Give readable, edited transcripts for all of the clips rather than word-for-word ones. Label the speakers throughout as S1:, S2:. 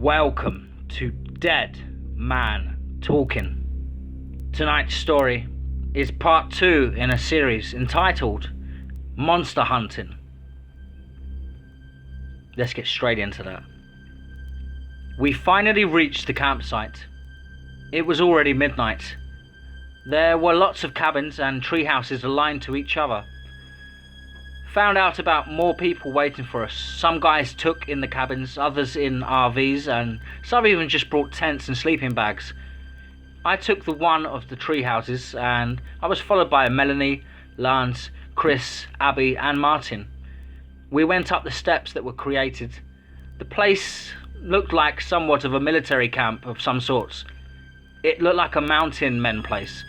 S1: Welcome to Dead Man Talking. Tonight's story is part 2 in a series entitled Monster Hunting. Let's get straight into that. We finally reached the campsite. It was already midnight. There were lots of cabins and tree houses aligned to each other. Found out about more people waiting for us. Some guys took in the cabins, others in RVs, and some even just brought tents and sleeping bags. I took the one of the tree houses, and I was followed by Melanie, Lance, Chris, Abby, and Martin. We went up the steps that were created. The place looked like somewhat of a military camp of some sorts. It looked like a mountain men place.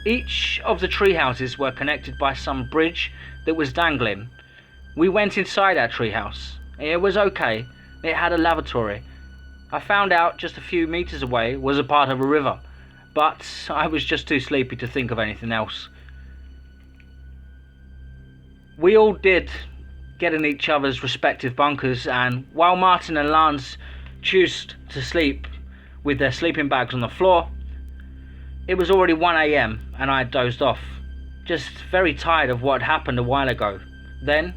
S1: Each of the tree houses were connected by some bridge that was dangling. We went inside our treehouse. It was okay. It had a lavatory. I found out just a few meters away was a part of a river, but I was just too sleepy to think of anything else. We all did get in each other's respective bunkers, and while Martin and Lance chose to sleep with their sleeping bags on the floor, it was already 1 a.m. and I had dozed off, just very tired of what happened a while ago. Then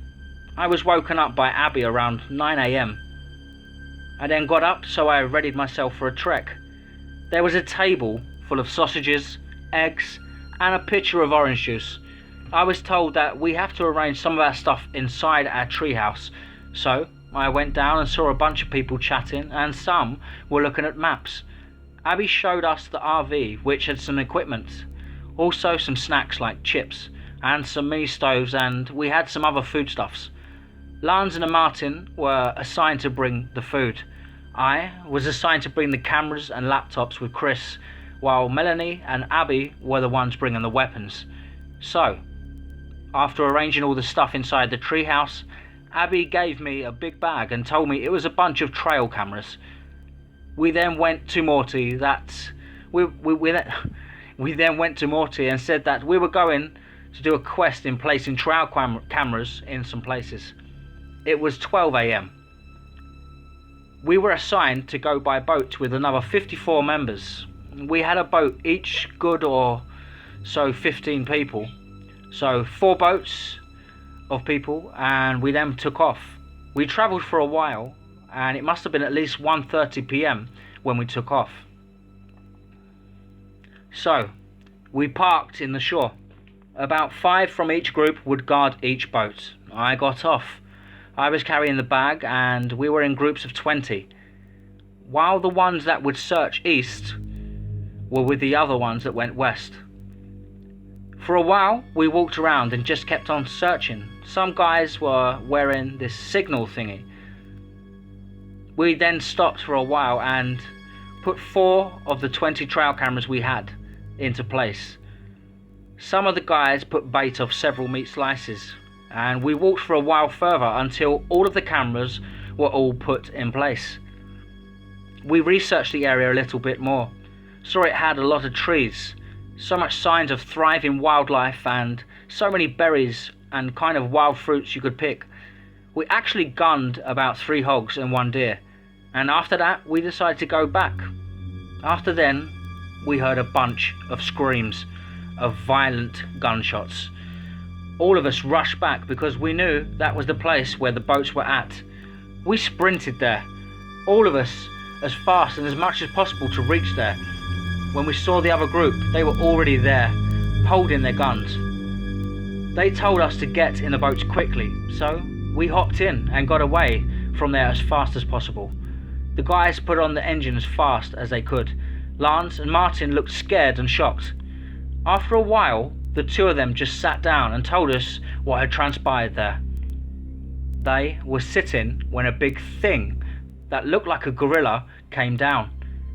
S1: I was woken up by Abby around 9 a.m. I then got up, so I readied myself for a trek. There was a table full of sausages, eggs, and a pitcher of orange juice. I was told that we have to arrange some of our stuff inside our treehouse, so I went down and saw a bunch of people chatting, and some were looking at maps. Abby showed us the RV, which had some equipment, also some snacks like chips and some mini stoves, and we had some other foodstuffs. Lance and Martin were assigned to bring the food. I was assigned to bring the cameras and laptops with Chris, while Melanie and Abby were the ones bringing the weapons. So, after arranging all the stuff inside the treehouse, Abby gave me a big bag and told me it was a bunch of trail cameras. We then went to Morty We then went to Morty and said that we were going to do a quest in placing trail cameras in some places. It was 12 a.m. We were assigned to go by boat with another 54 members. We had a boat, each good or so 15 people. So 4 boats of people, and we then took off. We travelled for a while, and it must have been at least 1:30 p.m. when we took off. So, we parked in the shore. About 5 from each group would guard each boat. I got off. I was carrying the bag, and we were in groups of 20, while the ones that would search east were with the other ones that went west. For a while, we walked around and just kept on searching. Some guys were wearing this signal thingy. We then stopped for a while and put 4 of the 20 trail cameras we had into place. Some of the guys put bait of several meat slices, and we walked for a while further until all of the cameras were all put in place. We researched the area a little bit more, saw it had a lot of trees, so much signs of thriving wildlife, and so many berries and kind of wild fruits you could pick. We actually gunned about 3 hogs and 1 deer, and after that we decided to go back. After then, we heard a bunch of screams of violent gunshots. All of us rushed back because we knew that was the place where the boats were at. We sprinted there, all of us as fast and as much as possible to reach there. When we saw the other group, they were already there, holding their guns. They told us to get in the boats quickly, so we hopped in and got away from there as fast as possible. The guys put on the engine as fast as they could. Lance and Martin looked scared and shocked. After a while, the 2 of them just sat down and told us what had transpired there. They were sitting when a big thing that looked like a gorilla came down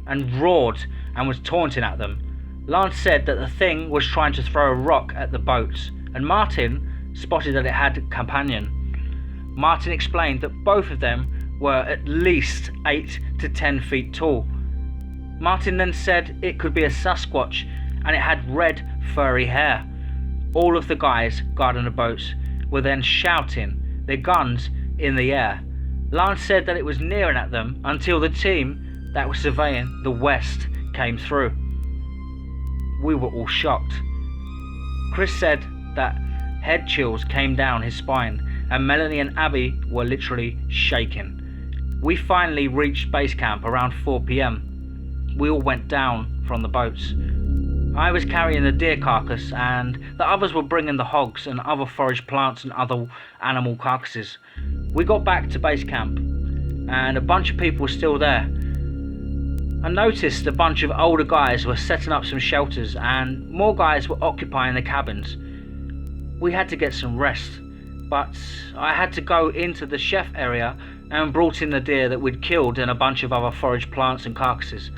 S1: and roared and was taunting at them. Lance said that the thing was trying to throw a rock at the boats, and Martin spotted that it had a companion. Martin explained that both of them were at least 8 to 10 feet tall. Martin then said it could be a Sasquatch, and it had red furry hair. All of the guys guarding the boats were then shouting, their guns in the air. Lance said that it was nearing at them until the team that was surveying the west came through. We were all shocked. Chris said that head chills came down his spine, and Melanie and Abby were literally shaking. We finally reached base camp around 4 p.m. We all went down from the boats. I was carrying the deer carcass, and the others were bringing the hogs and other forage plants and other animal carcasses. We got back to base camp, and a bunch of people were still there. I noticed a bunch of older guys were setting up some shelters, and more guys were occupying the cabins. We had to get some rest, but I had to go into the chef area and brought in the deer that we'd killed and a bunch of other forage plants and carcasses.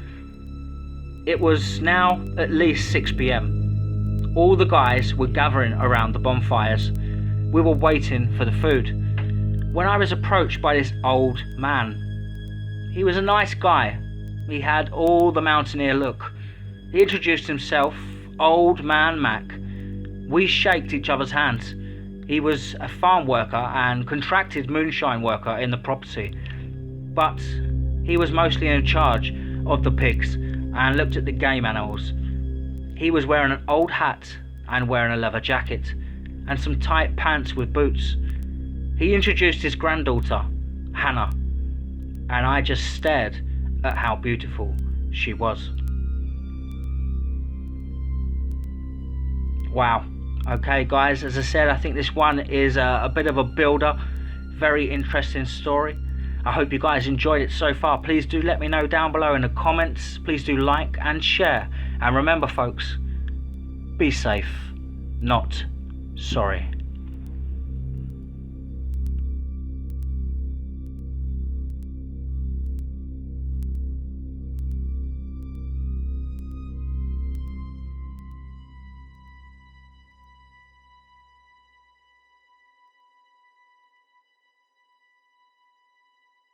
S1: It was now at least 6 p.m. All the guys were gathering around the bonfires. We were waiting for the food, when I was approached by this old man. He was a nice guy. He had all the mountaineer look. He introduced himself, Old Man Mac. We shaked each other's hands. He was a farm worker and contracted moonshine worker in the property, but he was mostly in charge of the pigs and looked at the game animals. He was wearing an old hat and wearing a leather jacket and some tight pants with boots. He introduced his granddaughter, Hannah, and I just stared at how beautiful she was. Wow. Okay guys, as I said, I think this one is a bit of a builder. Very interesting story. I hope you guys enjoyed it so far. Please do let me know down below in the comments. Please do like and share. And remember folks, be safe, not sorry.